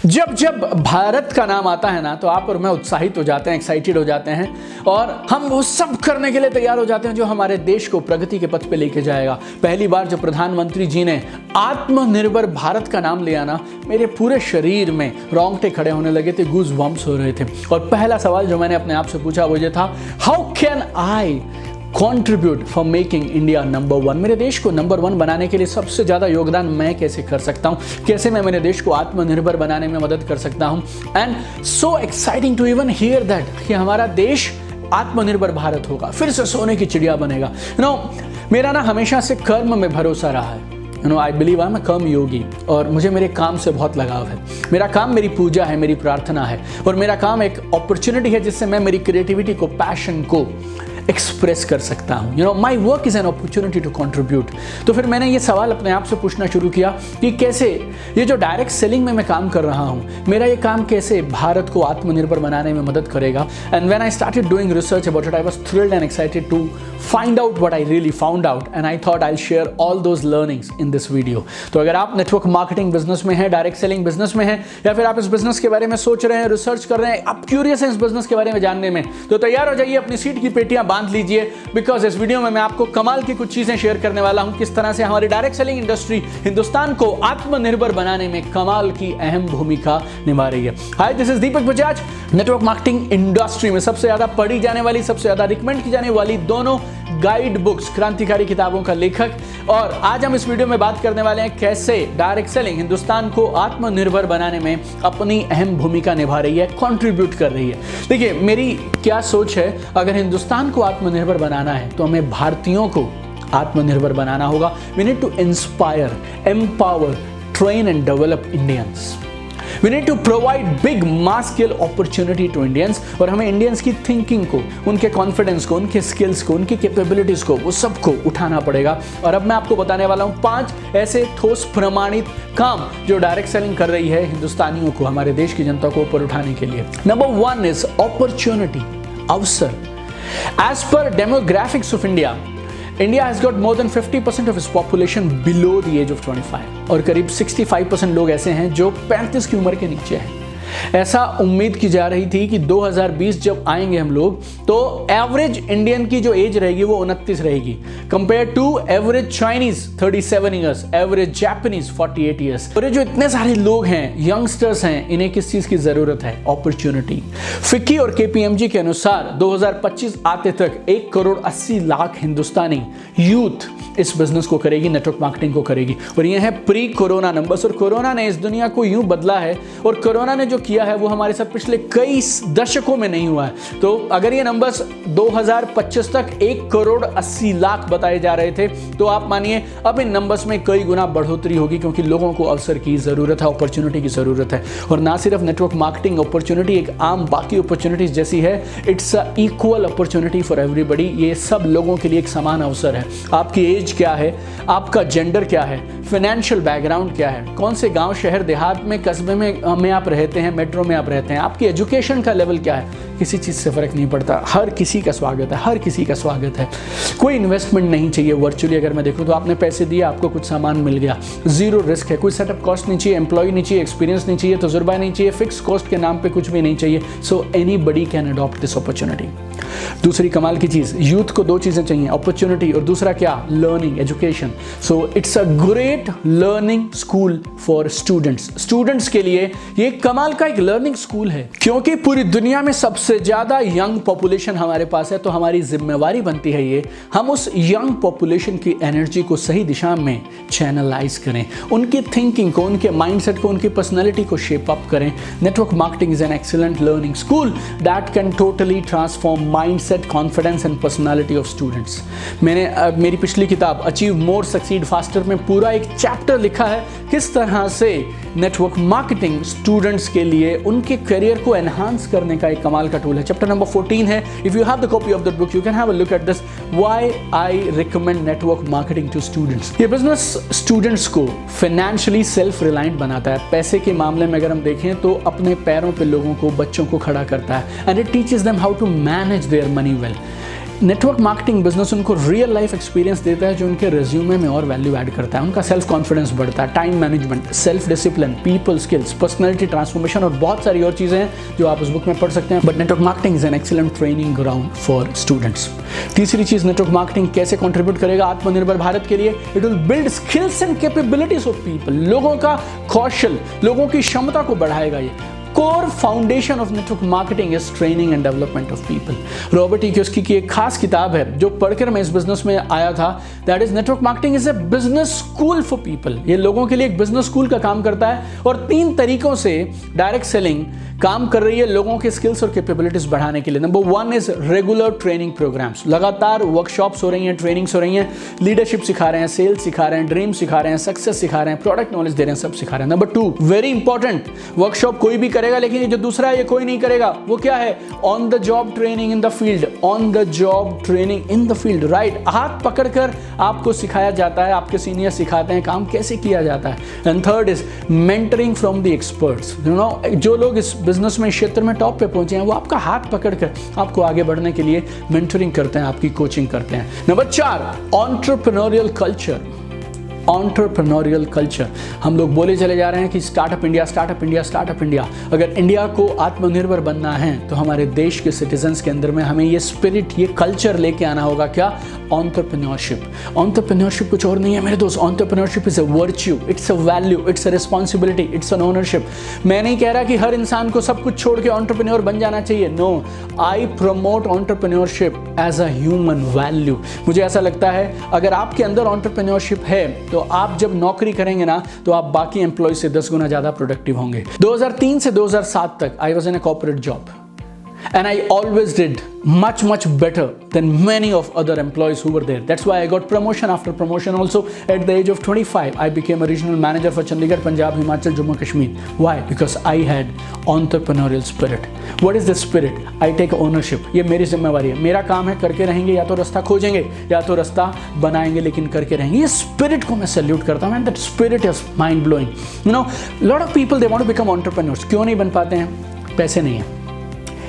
जब जब भारत का नाम आता है ना तो आप और मैं उत्साहित हो जाते हैं, एक्साइटेड हो जाते हैं और हम वो सब करने के लिए तैयार हो जाते हैं जो हमारे देश को प्रगति के पथ पे लेके जाएगा। पहली बार जब प्रधानमंत्री जी ने आत्मनिर्भर भारत का नाम लिया ना, मेरे पूरे शरीर में रोंगटे खड़े होने लगे थे, गूज बम्प्स हो रहे थे। और पहला सवाल जो मैंने अपने आप से पूछा वो ये था, how can I contribute for making India number one. मेरे देश को नंबर वन बनाने के लिए सबसे ज़्यादा योगदान मैं कैसे कर सकता हूँ, कैसे मैं मेरे देश को आत्मनिर्भर बनाने में मदद कर सकता हूँ। And so exciting to even hear that कि हमारा देश आत्मनिर्भर भारत होगा, फिर से सोने की चिड़िया बनेगा। मेरा ना हमेशा से कर्म में भरोसा रहा है। I believe I am a कर्म योगी और मुझे मेरे काम से बहुत लगाव है। मेरा काम मेरी पूजा है, मेरी प्रार्थना है और मेरा काम एक अपॉर्चुनिटी है जिससे मैं मेरी क्रिएटिविटी को, पैशन को एक्सप्रेस कर सकता हूँ। My work is an opportunity to contribute. तो फिर मैंने ये सवाल अपने आप से पूछना शुरू किया कि कैसे ये जो डायरेक्ट सेलिंग में मैं काम कर रहा हूँ, मेरा ये काम कैसे भारत को आत्मनिर्भर बनाने में मदद करेगा। And when I started doing research about it, I was thrilled and excited to find out what I really found out and I thought I will share all those learnings in this video. तो अगर आप network marketing business में हैं, direct selling business में हैं, या फिर आप इस बिजनेस के बारे में सोच रहे हैं, रिसर्च कर रहे हैं, आप क्यूरियस हैं इस बिजनेस के बारे में जानने में, तो तैयार हो जाइए, अपनी सीट की पेटियां बांध लीजिए, बिकॉज इस वीडियो में मैं आपको कमाल की कुछ चीजें शेयर करने वाला हूं, किस तरह से हमारी डायरेक्ट सेलिंग इंडस्ट्री हिंदुस्तान को आत्मनिर्भर बनाने में कमाल की अहम भूमिका निभा रही है। Hi, this is Deepak Bajaj. Network marketing industry में सबसे ज्यादा पढ़ी जाने वाली, सबसे ज्यादा रिकमेंड की जाने वाली दोनों गाइड बुक्स, क्रांतिकारी किताबों का लेखक। और आज हम इस वीडियो में बात करने वाले हैं कैसे डायरेक्ट सेलिंग हिंदुस्तान को आत्मनिर्भर बनाने में अपनी अहम भूमिका निभा रही है, कंट्रीब्यूट कर रही है। देखिए, मेरी क्या सोच है, अगर हिंदुस्तान को आत्मनिर्भर बनाना है तो हमें भारतीयों को आत्मनिर्भर बनाना होगा। We need to inspire, empower, train and develop Indians. We need to provide big mass scale opportunity to Indians। और हमें इंडियंस की थिंकिंग को, उनके कॉन्फिडेंस को, उनके स्किल्स को, उनकी कैपेबिलिटीज को, वो सबको उठाना पड़ेगा। और अब मैं आपको बताने वाला हूँ 5 ऐसे ठोस प्रमाणित काम जो डायरेक्ट सेलिंग कर रही है हिंदुस्तानियों को, हमारे देश की जनता को ऊपर उठाने के लिए। नंबर 1 इज अपॉर्चुनिटी, अवसर। As per demographics of India, India has got more than 50% of its population below the age of 25 और करीब 65% लोग ऐसे हैं जो 35 की उम्र के नीचे हैं। ऐसा उम्मीद की जा रही थी कि 2020 जब आएंगे हम लोग तो एवरेज इंडियन की जो एज रहेगी वो 29 रहेगी, compare to average Chinese 37 years, average Japanese 48 years. और ये जो इतने सारे लोग हैं, यंगस्टर्स हैं, इन्हें किस चीज की जरूरत है? अपॉर्चुनिटी। फिक्की और केपीएमजी के अनुसार 2025 आते तक 1 करोड़ 80 लाख हिंदुस्तानी यूथ इस बिजनेस को करेगी, नेटवर्क मार्केटिंग को करेगी। और ये है प्री कोरोना नंबर्स। और कोरोना ने इस दुनिया को यूं बदला है और कोरोना ने जो किया है वो हमारे साथ पिछले कई दशकों में नहीं हुआ है। तो अगर ये नंबर्स 2025 तक 1 करोड़ 80 लाख बताए जा रहे थे तो आप मानिए अब इन नंबर्स में कई गुना बढ़ोतरी होगी, क्योंकि लोगों को अवसर की जरूरत है, अपॉर्चुनिटी की जरूरत है। और ना सिर्फ नेटवर्क मार्केटिंग अपॉर्चुनिटी एक आम बाकी अपॉर्चुनिटीज जैसी है, it's a equal opportunity for everybody. ये सब लोगों के लिए एक समान अवसर है। आपकी एज क्या है, आपका जेंडर क्या है, फाइनेंशियल बैकग्राउंड क्या है, कौन से गांव, शहर, देहात में, कस्बे में आप रहते हैं, मेट्रो में आप रहते हैं, आपकी एजुकेशन का लेवल क्या है, किसी चीज़ से फर्क नहीं पड़ता। हर किसी का स्वागत है, हर किसी का स्वागत है। कोई इन्वेस्टमेंट नहीं चाहिए। वर्चुअली अगर मैं देखूँ तो आपने पैसे दिए, आपको कुछ सामान मिल गया, जीरो रिस्क है, कोई सेटअप कॉस्ट नहीं चाहिए, एम्प्लॉय नहीं चाहिए, एक्सपीरियंस नहीं चाहिए, तजुर्बा नहीं चाहिए, फिक्स कॉस्ट के नाम पे कुछ भी नहीं चाहिए। So anybody can adopt this opportunity. दूसरी कमाल की चीज़, यूथ को 2 चीज़ें चाहिए, अपॉर्चुनिटी और दूसरा क्या? Learning, education. So it's a great learning school for students. Students के लिए ये कमाल का एक लर्निंग स्कूल है, क्योंकि पूरी दुनिया में सबसे ज़्यादा यंग पॉपुलेशन हमारे पास है। तो हमारी जिम्मेवारी बनती है ये, हम उस यंग पॉपुलेशन की एनर्जी को सही दिशा में चैनलाइज करें, उनकी थिंकिंग को, उनके माइंडसेट को, उनकी पर्सनैलिटी को शेप अप करें। Network marketing is an excellent learning school that can totally transform mindset, confidence and personality of students. मैंने मेरी पिछली किताब अचीव मोर सक्सीड फास्टर में पूरा एक चैप्टर लिखा है किस तरह से नेटवर्क मार्केटिंग स्टूडेंट्स के लिए उनके करियर को एनहांस करने का एक कमाल का टूल है। चैप्टर नंबर 14 है। If you have the copy of that book you can have a look at this, why I recommend network marketing to students. ये बिजनेस स्टूडेंट्स को फाइनेंशियली सेल्फ रिलायंट बनाता है। पैसे के मामले में अगर हम देखें तो अपने पैरों पे लोगों को, बच्चों को खड़ा करता है। And it teaches them how to manage their money well. Network marketing business उनको रियल लाइफ एक्सपीरियंस देता है जो उनके रिज्यूमे में और वैल्यू ऐड करता है। उनका सेल्फ कॉन्फिडेंस बढ़ता है, time management, self discipline, people skills, personality transformation और बहुत सारी और चीज़ें हैं जो आप उस बुक में पढ़ सकते हैं। But network marketing is an excellent training ground for students. तीसरी चीज़, नेटवर्क मार्केटिंग कैसे कॉन्ट्रीब्यूट करेगा आत्मनिर्भर भारत के लिए? It will build skills and capabilities of people. लोगों का कौशल, लोगों की क्षमता को बढ़ाएगा। ये core foundation of network marketing is training and development of people. Robert E Kiyosaki की एक खास किताब है जो पढ़कर मैं इस बिजनेस में आया था, that is network marketing is a business school for people. ये लोगों के लिए एक बिजनेस स्कूल का काम करता है और 3 तरीकों से डायरेक्ट सेलिंग काम कर रही है लोगों के स्किल्स और कैपेबिलिटीज बढ़ाने के लिए। Number 1 is regular training programs. लगातार वर्कशॉप्स हो रही हैं, ट्रेनिंग्स हो रही हैं, लीडरशिप सिखा रहे हैं, सेल्स सिखा रहे हैं, ड्रीम सिखा रहे हैं, सक्सेस सिखा रहे हैं, प्रोडक्ट नॉलेज दे रहे हैं, सब सिखा रहे हैं। नंबर 2, वेरी इंपॉर्टेंट, वर्कशॉप कोई भी करेगा लेकिन ये जो दूसरा है ये कोई नहीं करेगा। वो क्या है? On the job training in the field. On the job training in the field, right. हाथ पकड़कर आपको सिखाया जाता है, आपके सीनियर सिखाते हैं काम कैसे किया जाता है। And third is mentoring from the experts. You know, जो लोग इस बिजनेस में, क्षेत्र में टॉप पे पहुंचे हैं, वो आपका हाथ पकड़कर आपको आगे बढ़ने के लिए मेंटरिंग करते हैं, आपकी कोचिंग करते हैं। Number 4, entrepreneurial culture. Entrepreneurial culture, हम लोग बोले चले जा रहे हैं कि startup India, startup India, startup India. अगर इंडिया को आत्मनिर्भर बनना है तो हमारे देश के सिटीजन्स के अंदर में हमें ये स्पिरिट, ये कल्चर लेके आना होगा। क्या? एंटरप्रेन्योरशिप। एंटरप्रेन्योरशिप कुछ और नहीं है मेरे दोस्त। Entrepreneurship is a virtue, it's a value, it's a responsibility, it's an ownership. मैं नहीं कह रहा कि हर इंसान को सब कुछ छोड़ के एंटरप्रेन्योर बन जाना चाहिए। No, I promote entrepreneurship as a human value. मुझे ऐसा लगता है अगर आपके अंदर एंटरप्रेन्योरशिप है तो आप जब नौकरी करेंगे ना तो आप बाकी एम्प्लॉय से 10 गुना ज्यादा प्रोडक्टिव होंगे। 2003 से 2007 तक I was in a corporate job and I always did much better than many of other employees who were there. That's why I got promotion after promotion. Also at the age of 25 I became a regional manager for Chandigarh, Punjab, Himachal, Jammu, Kashmir. Why? Because I had entrepreneurial spirit. What is this spirit? I take ownership. ये मेरी जिम्मेवारी है, मेरा काम है, करके रहेंगे, या तो रास्ता खोजेंगे या तो रास्ता बनाएंगे, लेकिन करके रहेंगे। ये स्पिरिट को मैं सैल्यूट करता हूँ, and that spirit is mind blowing. You know, lot of people they want to become entrepreneurs. क्यों नहीं बन पाते हैं? पैसे नहीं है,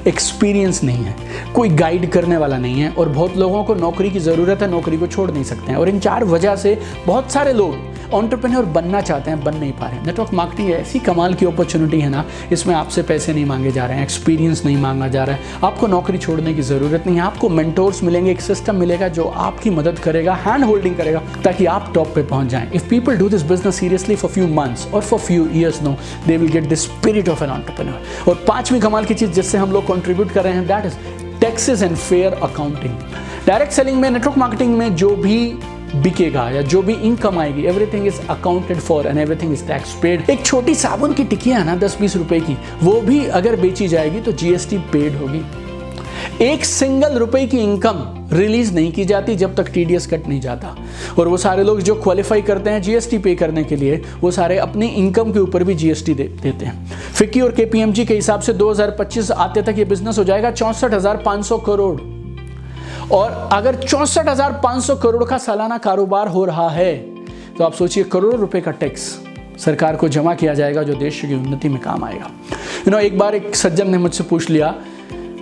एक्सपीरियंस नहीं है, कोई गाइड करने वाला नहीं है, और बहुत लोगों को नौकरी की ज़रूरत है, नौकरी को छोड़ नहीं सकते हैं। और इन 4 वजह से बहुत सारे लोग एंटरप्रेन्योर बनना चाहते हैं, बन नहीं पा रहे हैं। नेटवर्क मार्केटिंग ऐसी कमाल की अपॉर्चुनिटी है ना, इसमें आपसे पैसे नहीं मांगे जा रहे हैं, एक्सपीरियंस नहीं मांगा जा रहा है, आपको नौकरी छोड़ने की ज़रूरत नहीं है, आपको मेंटोर्स मिलेंगे, एक सिस्टम मिलेगा जो आपकी मदद करेगा, हैंड होल्डिंग करेगा ताकि आप टॉप पे पहुंच जाएं। If people do this business seriously for few months और for few years, no, they will get the spirit of an entrepreneur. और 5वीं कमाल की चीज़ जिससे हम लोग कंट्रीब्यूट कर रहे हैं, that is taxes and fair accounting. Direct selling में, नेटवर्क मार्केटिंग में जो भी बिकेगा या जो भी इनकम आएगी, everything is accounted for and everything is tax paid. एक छोटी साबुन की टिकिया है ना 10-20 रुपए की, वो भी अगर बेची जाएगी तो जीएसटी पेड होगी। एक सिंगल रुपए की इनकम रिलीज नहीं की जाती जब तक टीडीएस कट नहीं जाता। और वो सारे लोग जो क्वालिफाई करते हैं जीएसटी पे करने के लिए, वो सारे अपनी इनकम के ऊपर भी जीएसटी देते हैं। फिक्की और केपीएमजी के हिसाब से 2025 आते तक ये बिजनेस हो जाएगा 64,500 करोड़। और अगर 64,500 करोड़ का सालाना कारोबार हो रहा है तो आप सोचिए, करोड़ों रुपए का टैक्स सरकार को जमा किया जाएगा जो देश की उन्नति में काम आएगा। एक बार एक सज्जन ने मुझसे पूछ लिया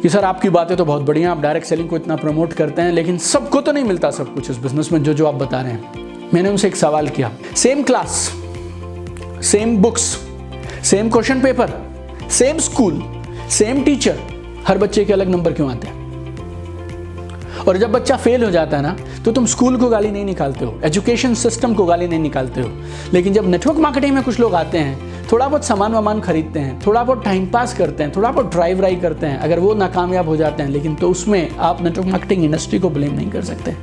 कि सर आपकी बातें तो बहुत बढ़िया, आप डायरेक्ट सेलिंग को इतना प्रमोट करते हैं, लेकिन सबको तो नहीं मिलता सब कुछ इस बिजनेस में जो आप बता रहे हैं। मैंने उनसे एक सवाल किया, same class, same books, same question paper, same school, same teacher, हर बच्चे के अलग नंबर क्यों आते हैं? और जब बच्चा फेल हो जाता है ना तो तुम स्कूल को गाली नहीं निकालते हो, एजुकेशन सिस्टम को गाली नहीं निकालते हो, लेकिन जब नेटवर्क मार्केटिंग में कुछ लोग आते हैं, थोड़ा बहुत सामान खरीदते हैं, थोड़ा बहुत टाइम पास करते हैं, थोड़ा बहुत ड्राइव राई करते हैं, अगर वो नाकामयाब हो जाते हैं, लेकिन तो उसमें आप नेटवर्क मार्केटिंग इंडस्ट्री को ब्लेम नहीं कर सकते।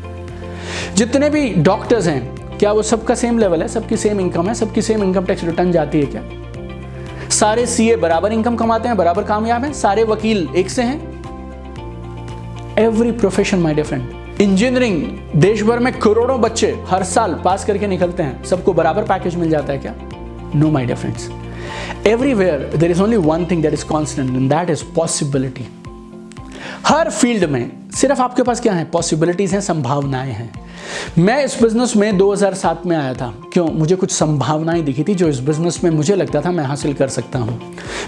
जितने भी डॉक्टर्स हैं, क्या वो सबका सेम लेवल है? सबकी सेम इनकम है? सबकी सेम इनकम टैक्स रिटर्न जाती है क्या? सारे सीए बराबर इनकम कमाते हैं, बराबर कामयाब हैं? सारे वकील एक से हैं? Every profession my dear friend. Engineering, देश भर में करोड़ों बच्चे हर साल पास करके निकलते हैं, सबको बराबर पैकेज मिल जाता है क्या? No my dear friends. Everywhere there is only one thing that is constant and that is possibility. हर फील्ड में सिर्फ आपके पास क्या है? पॉसिबिलिटीज हैं, संभावनाएं हैं। मैं इस बिजनेस में 2007 में आया था। क्यों? मुझे कुछ संभावनाएं दिखी थी जो इस बिजनेस में मुझे लगता था मैं हासिल कर सकता हूं।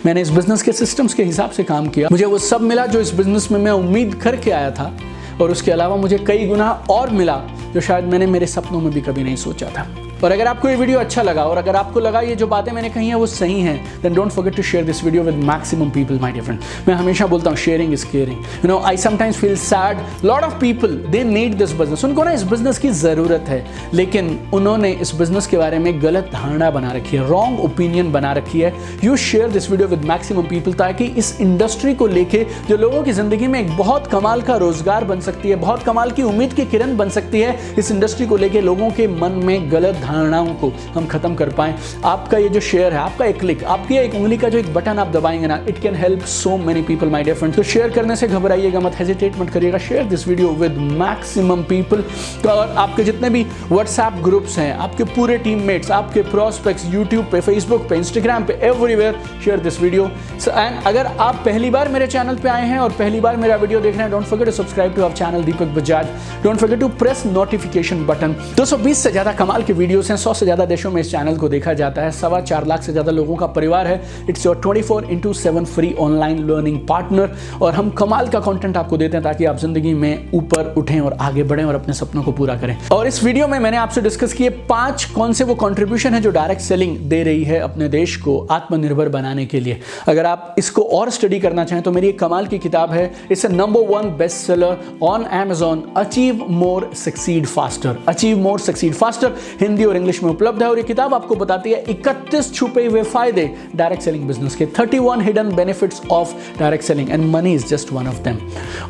मैंने इस बिजनेस के सिस्टम्स के हिसाब से काम किया, मुझे वो सब मिला जो इस बिजनेस में मैं उम्मीद करके आया था, और उसके अलावा मुझे कई गुना और मिला जो शायद मैंने मेरे सपनों में भी कभी नहीं सोचा था। और अगर आपको ये वीडियो अच्छा लगा और अगर आपको लगा ये जो बातें मैंने कही हैं वो सही हैं, then don't forget to share this video with maximum people my dear friend. मैं हमेशा बोलता हूँ sharing is caring. You know I sometimes feel sad, lot of people they need this business, उनको ना इस बिजनेस की ज़रूरत है, लेकिन उन्होंने इस बिजनेस के बारे में गलत धारणा बना रखी है, रॉन्ग ओपिनियन बना रखी है। You share this video with maximum people ताकि इस इंडस्ट्री को लेके जो लोगों की ज़िंदगी में एक बहुत कमाल का रोजगार बन सकती है, बहुत कमाल की उम्मीद की किरण बन सकती है, इस इंडस्ट्री को लेके लोगों के मन में गलत धारणाओं को हम खत्म कर पाएं। आपका ये जो शेयर है, आपका एक क्लिक, आपकी एक उंगली का जो एक बटन आप दबाएंगे ना, it can help so many people my dear friends. तो शेयर करने से घबराइएगा मत, हेजिटेट मत करिएगा, share this video with maximum people. और आपके जितने भी व्हाट्सएप ग्रुप्स हैं, आपके पूरे टीममेट्स, आपके प्रोस्पेक्ट्स, यूट्यूब पे, फेसबुक पे, इंस्टाग्राम पे, everywhere share this video. And अगर आप पहली बार मेरे चैनल पे आए हैं और पहली बार मेरा वीडियो देख रहे हैं, don't forget to subscribe to our channel Deepak Bajaj, don't forget to press notification button. 220 से ज्यादा कमाल के वीडियोस हैं, 100 से ज्यादा देशों में इस चैनल को देखा जाता है, 4.25 लाख से ज्यादा लोगों का परिवार है। It's your 24/7 free online learning partner, और हम कमाल का कंटेंट आपको देते हैं ताकि आप जिंदगी में ऊपर उठें और आगे बढ़ें और अपने सपनों को पूरा करें। और इस वीडियो में मैंने आपसे डिस्कस किए 5 कौन से वो कंट्रीब्यूशन है जो डायरेक्ट सेलिंग दे रही है अपने देश को आत्मनिर्भर बनाने के लिए। अगर आप इसको और स्टडी करना चाहें तो मेरी एक कमाल की किताब है, it's number 1 best seller on Amazon, achieve more succeed faster. Achieve more succeed faster Hindi और इंग्लिश में उपलब्ध है, और ये किताब आपको बताती है 31 छुपे हुए फायदे डायरेक्ट सेलिंग बिजनेस के, 31 hidden benefits of direct selling, and money is just one of them.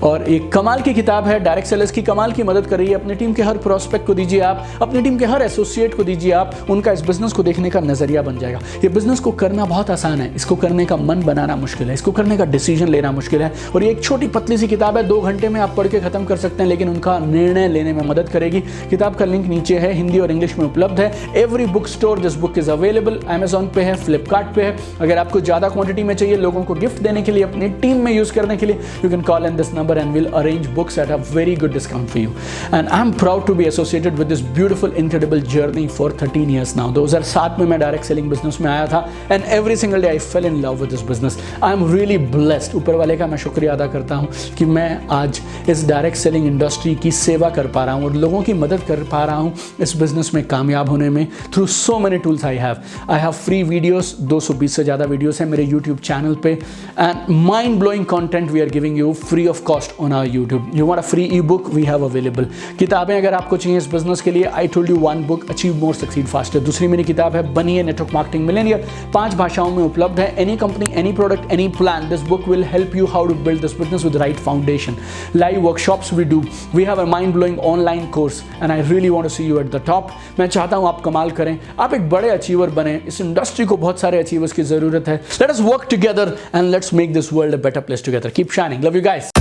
और एक कमाल की किताब है, डायरेक्ट सेलर्स की कमाल की मदद कर रही है। अपनी टीम के हर प्रोस्पेक्ट को दीजिए आप, अपनी टीम के हर एसोसिएट को दीजिए आप, उनका इस बिजनेस को देखने का नजरिया बन जाएगा। ये बिजनेस को करना बहुत आसान है, इसको करने का मन बनाना मुश्किल है, इसको करने का डिसीजन लेना मुश्किल है। और ये एक छोटी पतली सी किताब है, 2 घंटे में आप पढ़ के खत्म कर सकते हैं, लेकिन उनका निर्णय लेने में मदद करेगी। किताब का लिंक नीचे है, हिंदी और इंग्लिश में उपलब्ध है। Every book store this book is available, Amazon पे है, फ्लिपकार्ट पे है। अगर आपको ज्यादा क्वांटिटी में चाहिए लोगों को गिफ्ट देने के लिए, अपनी टीम में यूज करने के लिए, you can call in this number and will arrange books at a very good discount for you. And I am proud to be associated with this beautiful incredible journey for 13 years now. 2007 में मैं direct selling business में आया था, and every single day I fell in love with this business. I am really blessed, ऊपर वाले का मैं शुक्रिया अदा करता हूं कि मैं आज इस डायरेक्ट सेलिंग इंडस्ट्री की सेवा कर पा रहा हूं और लोगों की मदद कर पा रहा हूं इस बिजनेस में कामयाब होने में, through so many tools I have free videos, 220 से ज़्यादा वीडियोस हैं मेरे यूट्यूब चैनल पे, and mind blowing content we are giving you free of cost on our YouTube. You want a free e book, we have available. किताबें अगर आपको चाहिए इस बिजनेस के लिए, I told you 1 book, achieve more succeed faster. दूसरी मेरी किताब है बनिए नेटवर्क मार्केटिंग मिलियनियर, 5 भाषाओं में उपलब्ध है। Any company, any product, any plan, this book will help you how to build this business with right foundation. Live workshops we do, we have a mind blowing online course, and I really want to see you at the top. मैं चाहता हूं आप कमाल करें, आप एक बड़े achiever बने। इस इंडस्ट्री को बहुत सारे अचीवर्स की जरूरत है। Let us work together and let's make this world a better place together. Keep shining, love you guys.